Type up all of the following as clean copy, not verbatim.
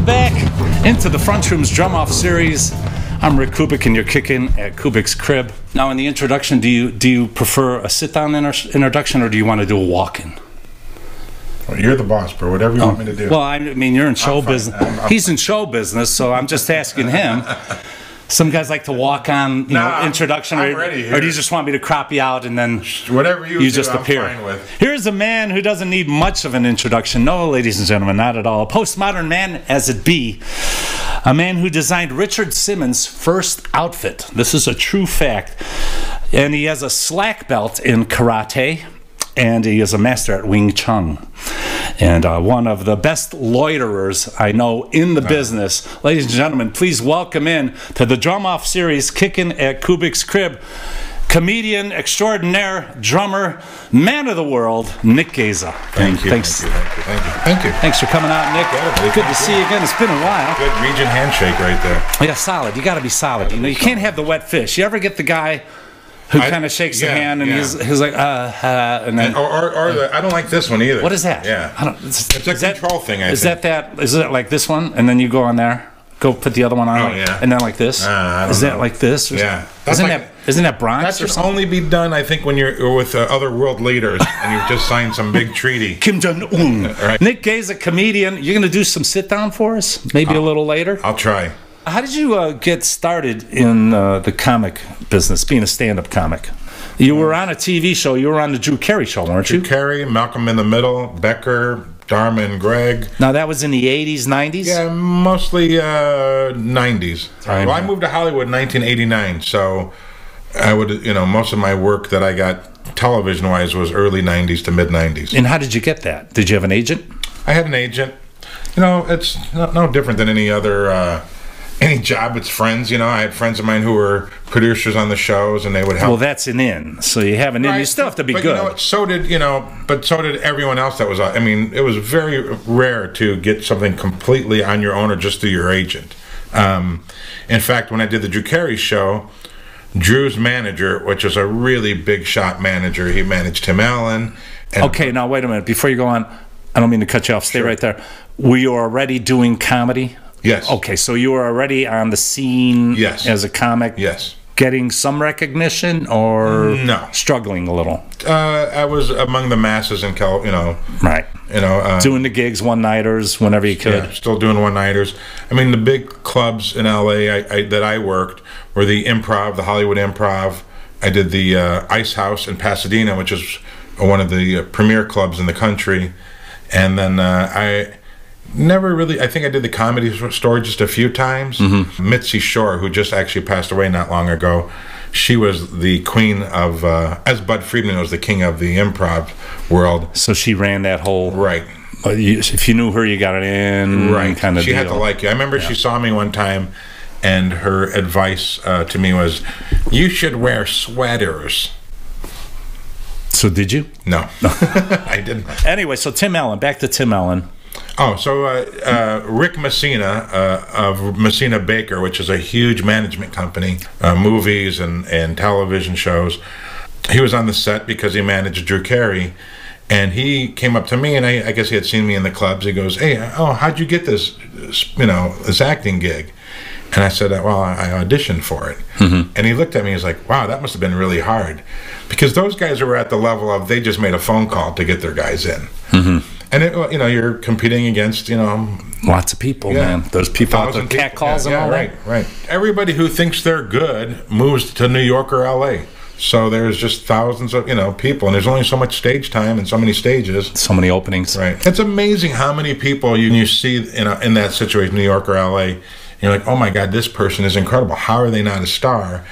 Welcome back into the Front Room's Drum Off series. I'm Rick Kubic, and you're kicking at Kubic's crib. Now, in the introduction, do you prefer a sit-down introduction, or do you want to do a walk-in? Well, you're the boss, bro. Whatever you want me to do. Well, I mean, you're in show business. He's in show business, so I'm just asking him. Some guys like to walk on, introduction, I'm ready here. Or do you just want me to crop you out and then whatever you just do, appear? I'm fine with. Here's a man who doesn't need much of an introduction. No, ladies and gentlemen, not at all. A postmodern man as it be. A man who designed Richard Simmons' first outfit. This is a true fact. And he has a slack belt in karate, and he is a master at Wing Chun. And one of the best loiterers I know in the business. Ladies and gentlemen, please welcome in to the Drum Off series, Kickin at Kubic's crib, comedian extraordinaire, drummer, man of the world, Nick Gaza. Thank you. Thanks. Thank you. Thanks for coming out, Nick. Good to see you again. It's been a while. Good region handshake right there. Yeah, solid. You got to be solid. You can't have the wet fish. You ever get the guy who kind of shakes the hand and he's like, and then I don't like this one either. What is that? Yeah, it's a control thing. Is it like this one, and then you go on there, go put the other one on, and then like this? Is that like this? Yeah, isn't that Bronx? That should only be done, I think, when you're with other world leaders and you've just signed some big treaty. Kim Jong-un. Right. Nick Gay's a comedian. You're going to do some sit down for us, maybe a little later. I'll try. How did you get started in the comic business, being a stand-up comic? You were on a TV show. You were on the Drew Carey show, weren't you? Drew Carey, Malcolm in the Middle, Becker, Dharma and Greg. Now, that was in the 80s, 90s? Yeah, mostly 90s. Well, I moved to Hollywood in 1989, so I would, most of my work that I got television-wise was early 90s to mid-90s. And how did you get that? Did you have an agent? I had an agent. It's no different than any other... any job. It's friends, I had friends of mine who were producers on the shows, and they would help. Well, that's an in, so you have an in. You still have to be good. So did everyone else that was. I mean, it was very rare to get something completely on your own or just through your agent. In fact, when I did the Drew Carey show, Drew's manager, which was a really big shot manager, he managed Tim Allen. Okay, now wait a minute. Before you go on, I don't mean to cut you off. Stay right there. Were you already doing comedy? Yes. Okay, so you were already on the scene as a comic? Yes. Getting some recognition or struggling a little? I was among the masses in Right. Doing the gigs, one-nighters, whenever you could. Yeah, still doing one-nighters. I mean, the big clubs in LA that I worked were the Improv, the Hollywood Improv. I did the Ice House in Pasadena, which is one of the premier clubs in the country. And then I think I did the Comedy Store just a few times. Mitzi Shore, who just actually passed away not long ago, she was the queen of, as Bud Friedman was the king of the improv world. So she ran that whole... Right. If you knew her, you got it in. Right. Kind of she had to like you. I remember she saw me one time, and her advice to me was, you should wear sweaters. So did you? No. I didn't. Anyway, so Tim Allen. Back to Tim Allen. Oh, so Rick Messina of Messina Baker, which is a huge management company, movies and television shows. He was on the set because he managed Drew Carey, and he came up to me, and I guess he had seen me in the clubs. He goes, "Hey, how'd you get this acting gig?" And I said, "Well, I auditioned for it." And he looked at me. He's like, "Wow, that must have been really hard," because those guys were at the level of they just made a phone call to get their guys in. And you're competing against lots of people, man. Those people out there, cat calls and all that. Right. Everybody who thinks they're good moves to New York or LA. So there's just thousands of people, and there's only so much stage time and so many stages, so many openings. Right. It's amazing how many people you see in that situation, New York or LA. And you're like, oh my God, this person is incredible. How are they not a star?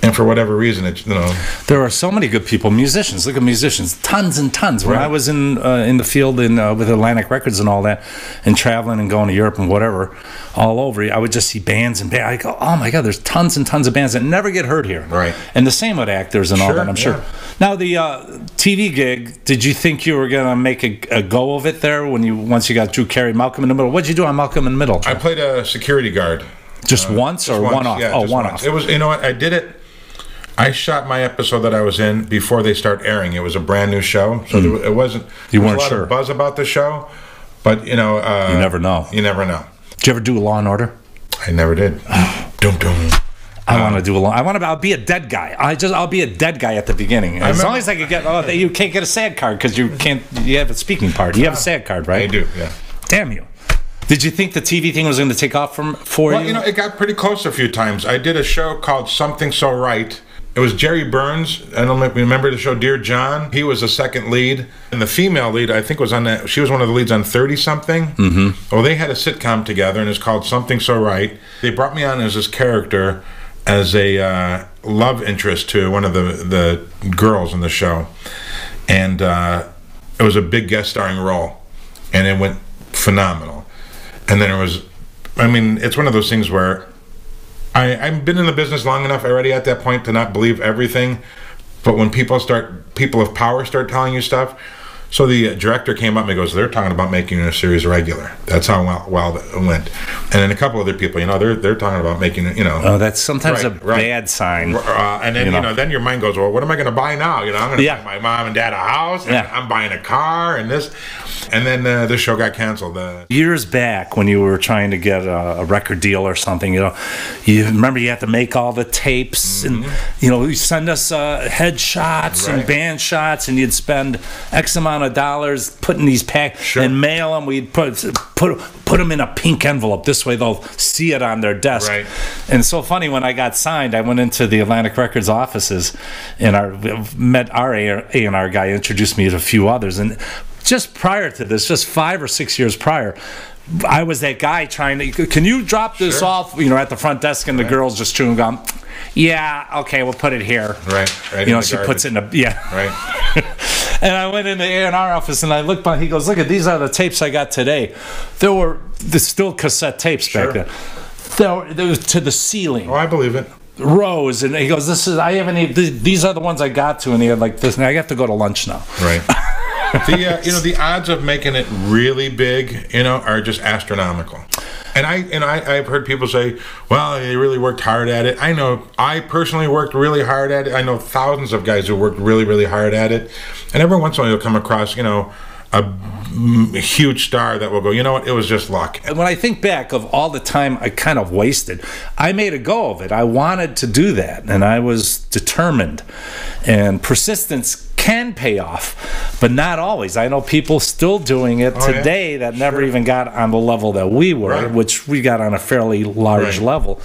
And for whatever reason, there are so many good people, musicians. Look at musicians, tons and tons. When I was in the field with Atlantic Records and all that, and traveling and going to Europe and whatever, all over, I would just see bands and bands. I go, oh my God, there's tons and tons of bands that never get heard here. Right. And the same with actors and all that, I'm sure. Now, the TV gig, did you think you were going to make a go of it there once you got Drew Carey, Malcolm in the Middle? What did you do on Malcolm in the Middle? I played a security guard. Just once or one off? Yeah, one off. It was, I did it. I shot my episode that I was in before they start airing. It was a brand new show, so it wasn't. You weren't there was a lot of buzz about the show, but you never know. You never know. Did you ever do Law and Order? I never did. Dum dum. I want to do I'll be a dead guy. I'll be a dead guy at the beginning. As long as I could get. Oh, you can't get a SAG card because you can't. You have a speaking part. You have a SAG card, right? I do. Yeah. Damn you. Did you think the TV thing was going to take off for you? Well, you know, it got pretty close a few times. I did a show called Something So Right. It was Jerry Burns. I don't know if you remember the show Dear John. He was the second lead. And the female lead, I think, was on that. She was one of the leads on 30-something. Mm-hmm. Well, they had a sitcom together, and it's called Something So Right. They brought me on as this character, as a love interest to one of the girls in the show. And it was a big guest starring role. And it went phenomenal. And then it's one of those things where I've been in the business long enough already at that point to not believe everything. But when people of power start telling you stuff. So the director came up and goes, they're talking about making a series regular. That's how well it went. And then a couple other people, they're talking about making it, Oh, that's sometimes a bad sign. And then, then your mind goes, well, what am I going to buy now? I'm going to buy my mom and dad a house, and I'm buying a car, and this. And then the show got canceled. Years back, when you were trying to get a record deal or something, you remember you had to make all the tapes, and you send us headshots and band shots, and you'd spend X amount of dollars putting these packs and mail them. We'd put them in a pink envelope. This way they'll see it on their desk. Right. And it's so funny, when I got signed, I went into the Atlantic Records offices and met our A&R guy, introduced me to a few others, and just prior to this, just 5 or 6 years prior, I was that guy trying to, can you drop this off, at the front desk, and the girls just chewing gum. Yeah, okay, we'll put it here. Right. She puts it in a, Right. And I went in the A&R office, and I looked by, he goes, look, these are the tapes I got today. There's still cassette tapes back then. There was to the ceiling. Oh, I believe it. Rows, and he goes, these are the ones I got to, and he had like this, and I have to go to lunch now. Right. The odds of making it really big, are just astronomical. And I've heard people say, well, they really worked hard at it. I know I personally worked really hard at it. I know thousands of guys who worked really, really hard at it. And every once in a while you'll come across, a huge star that will go, you know what, it was just luck. And when I think back of all the time I kind of wasted, I made a go of it. I wanted to do that, and I was determined. And persistence can pay off, but not always. I know people still doing it today that never even got on the level that we were, which we got on a fairly large level.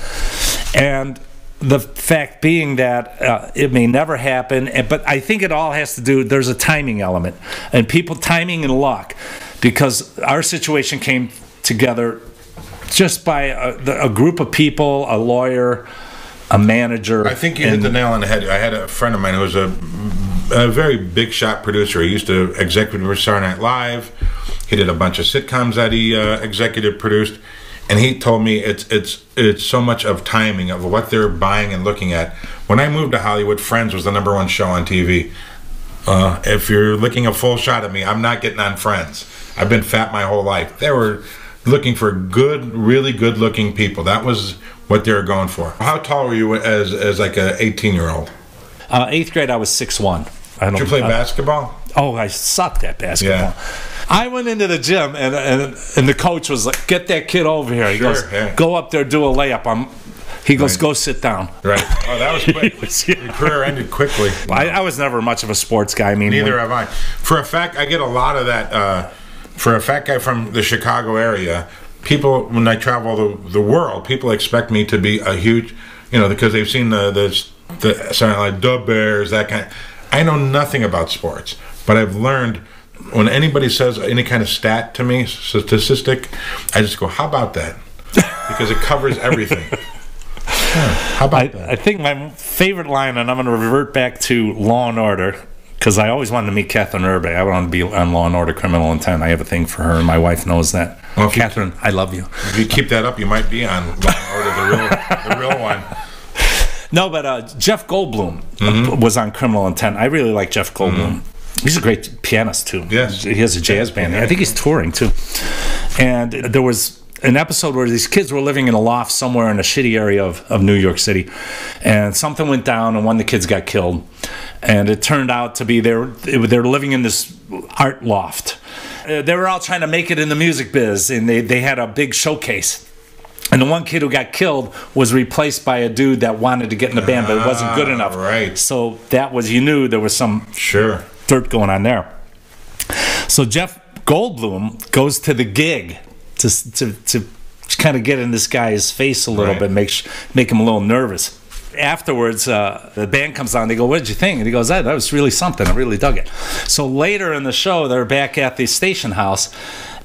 And the fact being that it may never happen, but I think it all has to do, there's a timing element, and timing and luck, because our situation came together just by a group of people, a lawyer, a manager. I think you hit the nail on the head. I had a friend of mine who was a very big shot producer. He used to executive produce Saturday Night Live. He did a bunch of sitcoms that he executive produced. And he told me it's so much of timing of what they're buying and looking at. When I moved to Hollywood, Friends was the #1 show on TV. If you're looking a full shot of me, I'm not getting on Friends. I've been fat my whole life. They were looking for good, really good-looking people. That was what they were going for. How tall were you as like a 18-year-old? 8th grade, I was 6'1". Did you play basketball? Oh, I sucked at basketball. Yeah. I went into the gym, and the coach was like, get that kid over here. He goes, go up there, do a layup. He goes, go sit down. Right. Oh, that was quick. Your career ended quickly. I was never much of a sports guy. Neither have I. For a fact, I get a lot of that. For a fat guy from the Chicago area, people, when I travel the world, people expect me to be a huge, because they've seen the something like the Bears, that kind. I know nothing about sports, but I've learned when anybody says any kind of stat to me, statistic, I just go, how about that? Because it covers everything. How about that? I think my favorite line, and I'm going to revert back to Law and Order, because I always wanted to meet Catherine Urbe. I wanted to be on Law and Order Criminal Intent. I have a thing for her, and my wife knows that. Well, Catherine, I love you. If you keep that up, you might be on Law and Order, the real one. No, but Jeff Goldblum was on Criminal Intent. I really like Jeff Goldblum. He's a great pianist, too. Yes. He has a jazz band. I think he's touring, too. And there was an episode where these kids were living in a loft somewhere in a shitty area of New York City. And something went down, and one of the kids got killed. And it turned out to be they were living in this art loft. They were all trying to make it in the music biz, and they had a big showcase. And the one kid who got killed was replaced by a dude that wanted to get in the band, but it wasn't good enough. Right. So that was, you knew there was some dirt going on there. So Jeff Goldblum goes to the gig to kind of get in this guy's face a little bit, make him a little nervous. Afterwards, the band comes on. They go, "What did you think?" And he goes, "That was really something. I really dug it." So later in the show, they're back at the station house,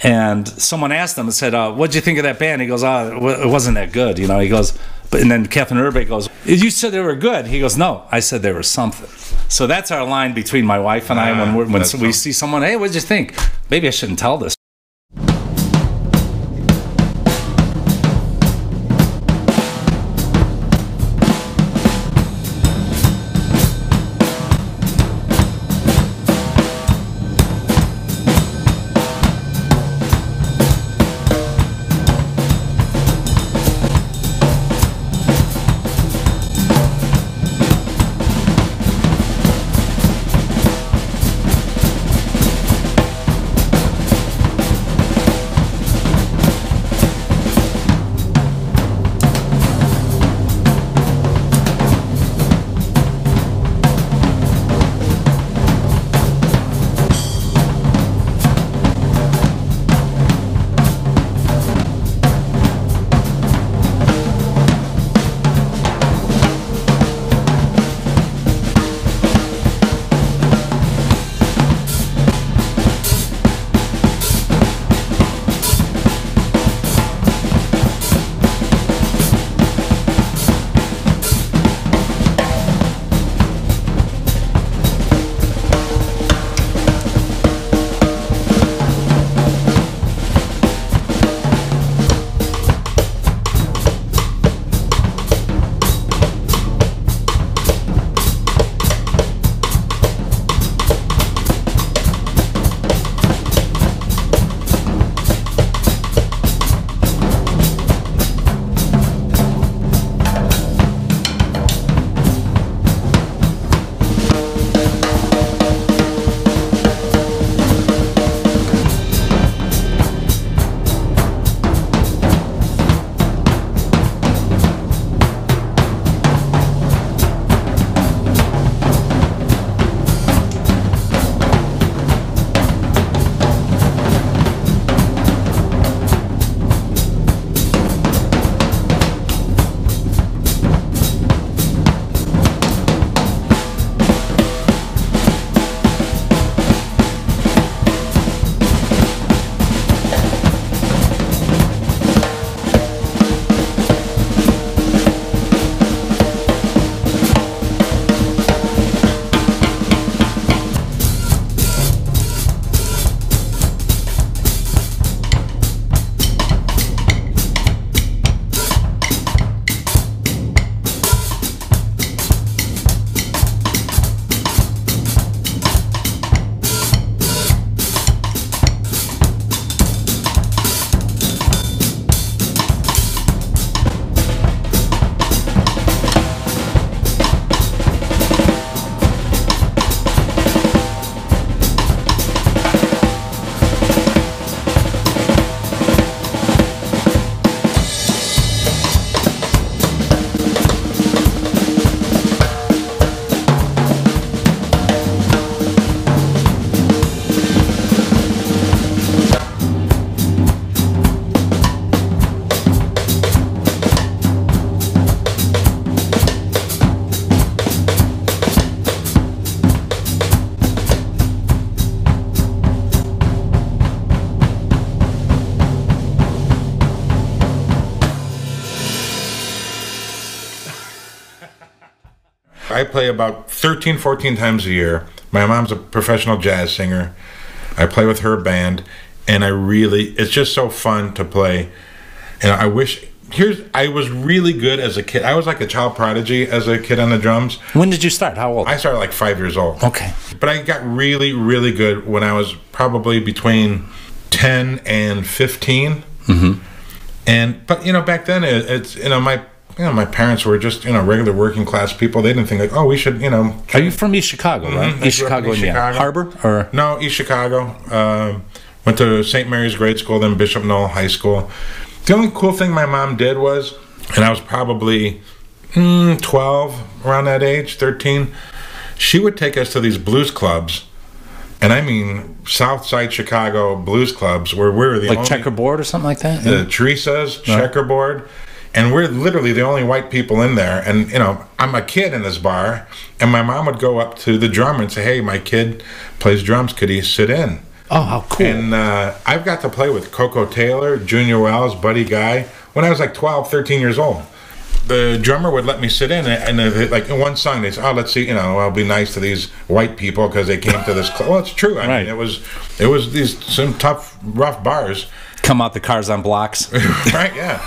and someone asked him and said, "What did you think of that band?" He goes, "Oh, it wasn't that good." You know, he goes, and then Catherine Urbeck goes, "You said they were good." He goes, "No, I said they were something." So that's our line between my wife and I when we see someone. "Hey, what did you think?" Maybe I shouldn't tell this. I play about 13, 14 times a year. My mom's a professional jazz singer. I play with her band, and it's just so fun to play. And I was really good as a kid. I was like a child prodigy as a kid on the drums. When did you start? How old? I started like 5 years old. Okay. But I got really, really good when I was probably between 10 and 15. Mm-hmm. But back then my parents were just regular working class people. They didn't think like, oh, we should Are you from East Chicago, right? Mm-hmm. East Chicago, Harbor or no, East Chicago, Went to St. Mary's grade school, then Bishop Noel High School. The only cool thing my mom did was, and I was probably 12, around that age, 13, she would take us to these blues clubs, and I mean South Side Chicago blues clubs, where we're the only... Like Checkerboard or something like that? The Teresa's, Checkerboard, and we're literally the only white people in there. And, you know, I'm a kid in this bar, and my mom would go up to the drummer and say, hey, my kid plays drums, could he sit in? Oh, how cool. And I've got to play with Coco Taylor, Junior Wells, Buddy Guy, when I was like 12, 13 years old. The drummer would let me sit in, and like in one song, they said, oh, let's see, you know, I'll be nice to these white people because they came to this club. Well, it's true. I mean, it was these some tough, rough bars. Come out the cars on blocks. Right, yeah.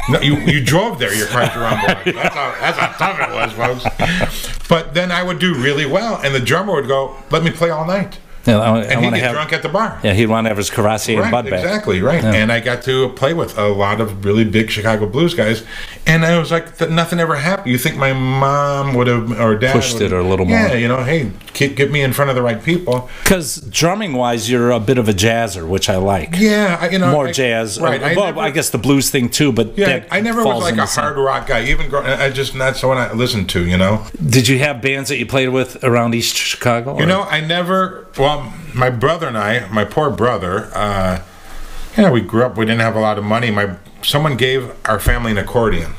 No, you drove there, your cars were on blocks. That's how tough it was, folks. But then I would do really well, and the drummer would go, let me play all night. Yeah, and he'd get drunk at the bar. Yeah, he'd want to have his Cavassier and Bud back. Exactly, right. Yeah. And I got to play with a lot of really big Chicago blues guys, and I was like, nothing ever happened. You think my mom would have, or dad pushed it a little more? Yeah, you know, hey, get me in front of the right people. Because drumming-wise, you're a bit of a jazzer, which I like. Yeah, you know, more jazz. Right. I guess the blues thing too, but yeah, I never was like a hard rock guy. Even that's what I listened to. You know. Did you have bands that you played with around East Chicago? Or? You know, I never. Well, my brother and I, my poor brother, we grew up, we didn't have a lot of money. Someone gave our family an accordion.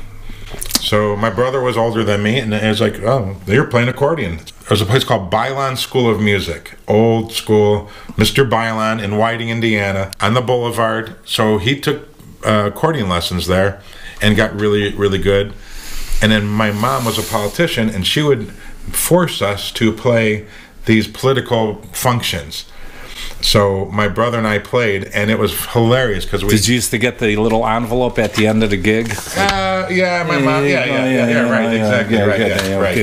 So my brother was older than me, and it was like, oh, you're playing accordion. There was a place called Bylon School of Music, old school, Mr. Bylon in Whiting, Indiana, on the boulevard. So he took accordion lessons there and got really, really good. And then my mom was a politician, and she would force us to play these political functions. So my brother and I played, and it was hilarious because we. Did you used to get the little envelope at the end of the gig? Yeah, my mom. Yeah, right, exactly, right.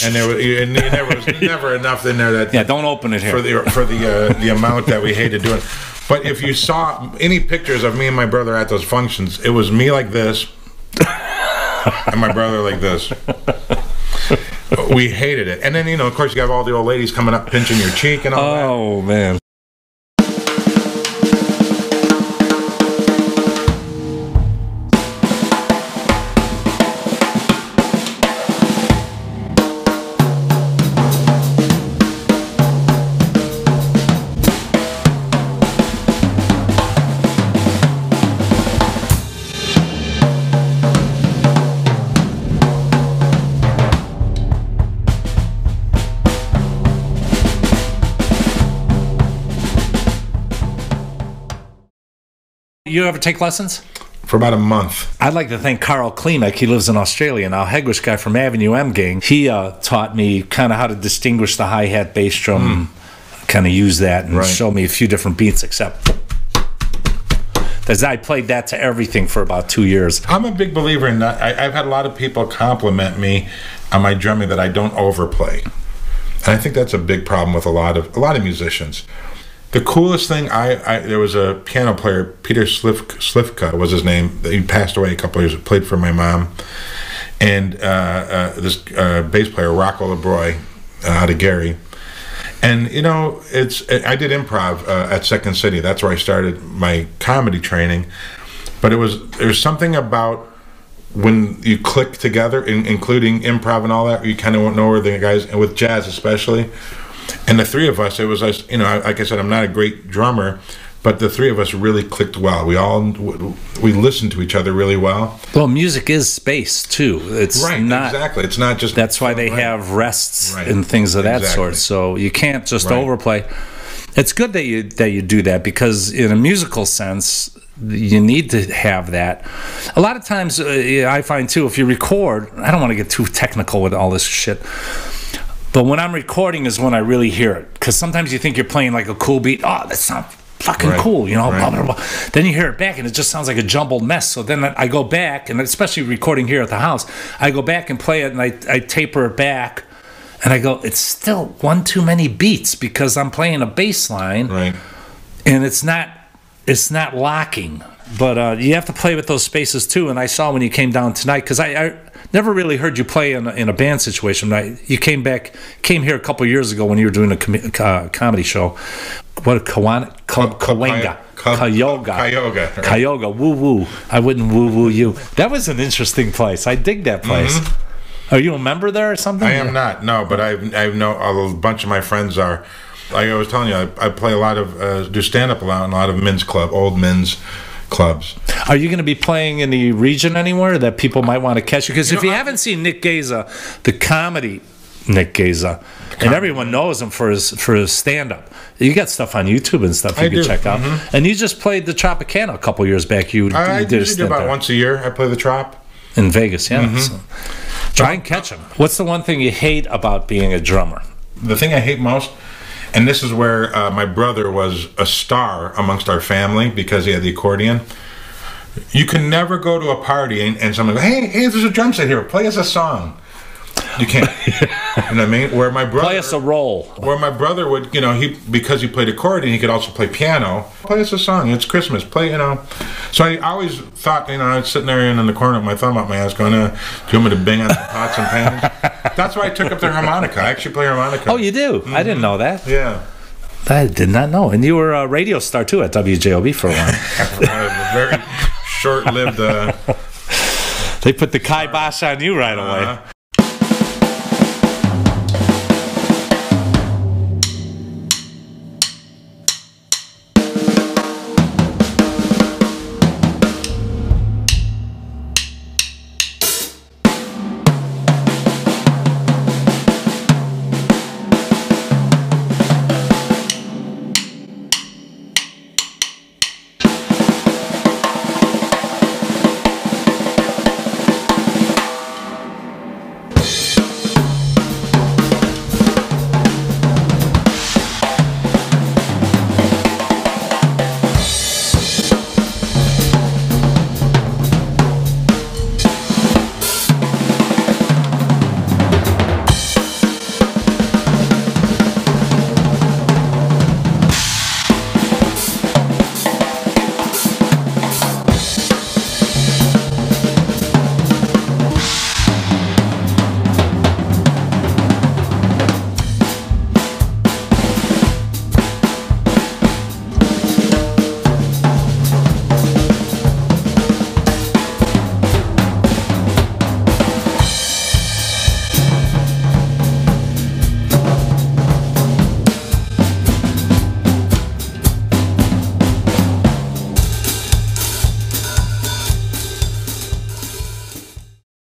And there was never enough in there that. Yeah, don't open it here for the amount that we hated doing. But if you saw any pictures of me and my brother at those functions, it was me like this, and my brother like this. We hated it. And then, you know, of course, you have all the old ladies coming up, pinching your cheek and all that. Oh, man. You ever take lessons? For about a month. I'd like to thank Carl Klimek. He lives in Australia now. Heguish guy from Avenue M Gang. He taught me kind of how to distinguish the hi-hat, bass drum, kind of use that, and showed me a few different beats, except I played that to everything for about 2 years. I'm a big believer in that. I've had a lot of people compliment me on my drumming that I don't overplay. And I think that's a big problem with a lot of musicians. The coolest thing, there was a piano player, Peter Slivka was his name. He passed away a couple of years, played for my mom. And this bass player, Rocco LeBroy, out of Gary. And, you know, I did improv at Second City. That's where I started my comedy training. But there's something about when you click together, including improv and all that, you kind of know where the guys, and with jazz especially. And the three of us, it was us, you know, like I said, I'm not a great drummer, but the three of us really clicked well. We listened to each other really well. Well, music is space too. It's not exactly. It's not just. That's why they have rests and things of that sort. So you can't just overplay. It's good that you do that, because in a musical sense, you need to have that. A lot of times, I find too, if you record, I don't want to get too technical with all this shit, but when I'm recording is when I really hear it. Because sometimes you think you're playing like a cool beat. Oh, that sounds fucking cool, you know, blah, blah, blah. Then you hear it back and it just sounds like a jumbled mess. So then I go back, and especially recording here at the house, I go back and play it, and I taper it back, and I go, it's still one too many beats, because I'm playing a bass line, and it's not locking. But you have to play with those spaces too. And I saw when you came down tonight, because I never really heard you play in a band situation. You came here a couple of years ago when you were doing a comedy show. what Cahuenga. Cuyahoga, woo woo. I wouldn't woo woo you. That was an interesting place. I dig that place. Are you a member there or something? I am not, no, but I know a bunch of my friends are. Like I was telling you, I play a lot of, do stand-up a lot in a lot of old men's clubs. Are you going to be playing in the region anywhere that people might want to catch you? Because if you haven't seen Nick Gaza, the comedy Nick Gaza, and everyone knows him for his stand-up. You got stuff on YouTube and stuff you can check out. And you just played the Tropicana a couple years back. You I did usually do about once a year. I play the Trop. In Vegas, yeah. So try and catch him. What's the one thing you hate about being a drummer? The thing I hate most, and this is where my brother was a star amongst our family because he had the accordion. You can never go to a party and someone go, hey, there's a drum set here. Play us a song. You can't. You know what I mean? Where my brother play us a role. Where my brother would, because he played accordion, he could also play piano. Play us a song. It's Christmas. Play, So I always thought, I was sitting there in the corner with my thumb up my ass, going, "Do you want me to bang on some pots and pans?" That's why I took up the harmonica. I actually play harmonica. Oh, you do? I didn't know that. Yeah. I did not know. And you were a radio star too at WJOB for a while. Very short-lived. They put the kibosh on you right away.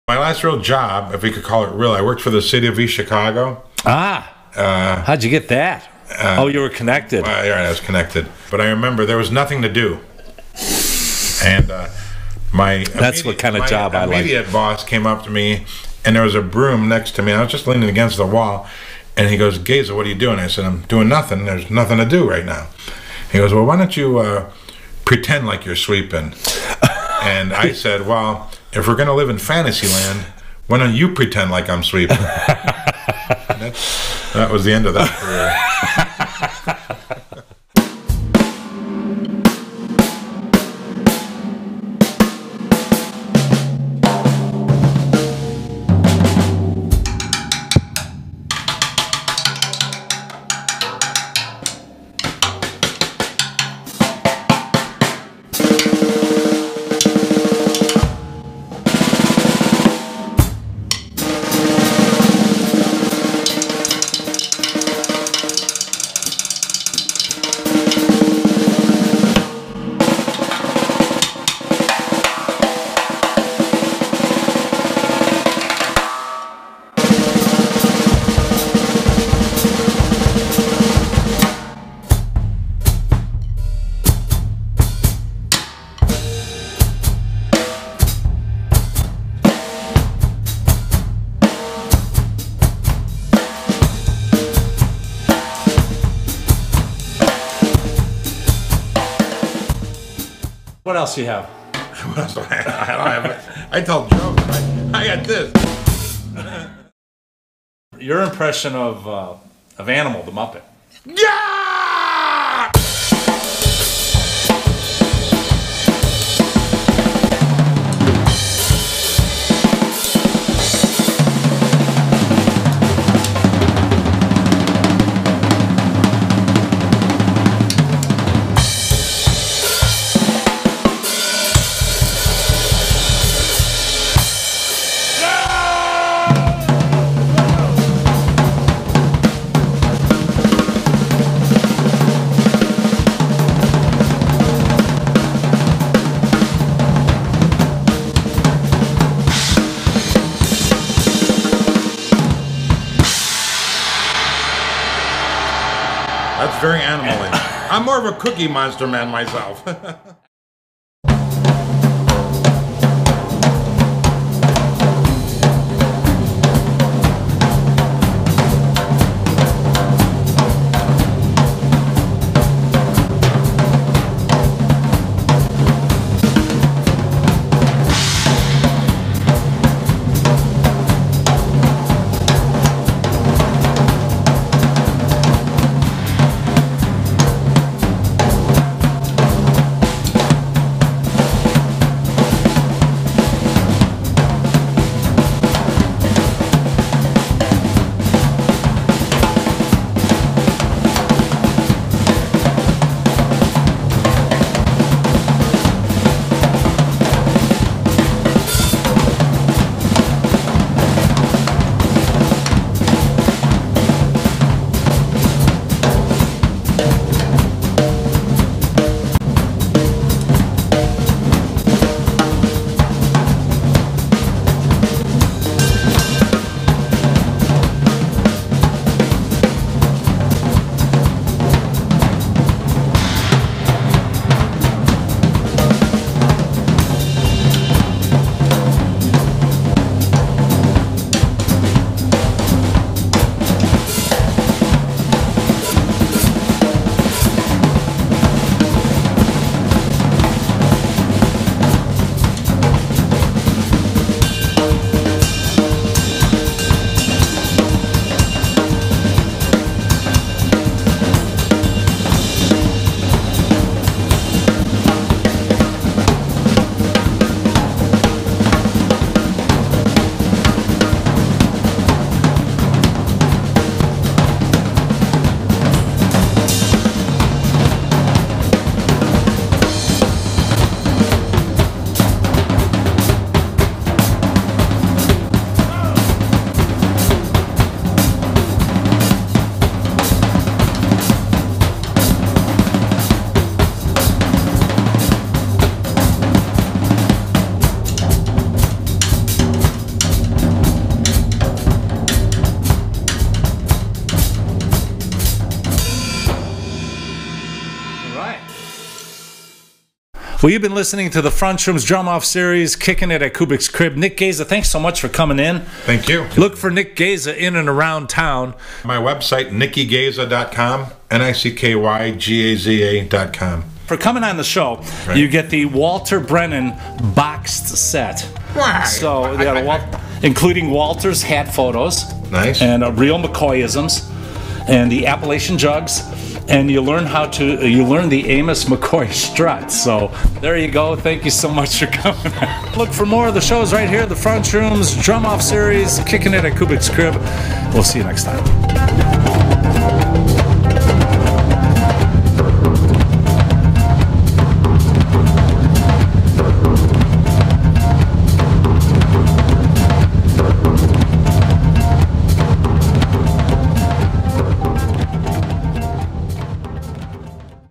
My last real job, if we could call it real, I worked for the city of East Chicago. How'd you get that? You were connected. Yeah, I was connected. But I remember there was nothing to do. And that's what kind of job I like. My immediate boss came up to me, and there was a broom next to me. I was just leaning against the wall, and he goes, "Gaza, what are you doing?" I said, "I'm doing nothing. There's nothing to do right now." He goes, "Well, why don't you pretend like you're sweeping?" And I said, "Well, if we're going to live in Fantasyland, why don't you pretend like I'm sweeping?" That was the end of that career. What else do you have? I tell jokes. I got this. Your impression of Animal, the Muppet. Yeah! I'm more of a Cookie Monster man myself. Well, you've been listening to the Front Room's Drum Off series, Kicking It at Kubic's Crib. Nick Gaza, thanks so much for coming in. Thank you. Look for Nick Gaza in and around town. My website, nickygaza.com, NICKYGAZA.com. For coming on the show, right, you get the Walter Brennan boxed set. Right. So, they got including Walter's hat photos. Nice. And real McCoyisms. And the Appalachian jugs. And you learn the Amos McCoy strut. So there you go. Thank you so much for coming. Look for more of the shows right here, the Front Room's Drum Off series, Kicking It at Kubic's Crib. We'll see you next time.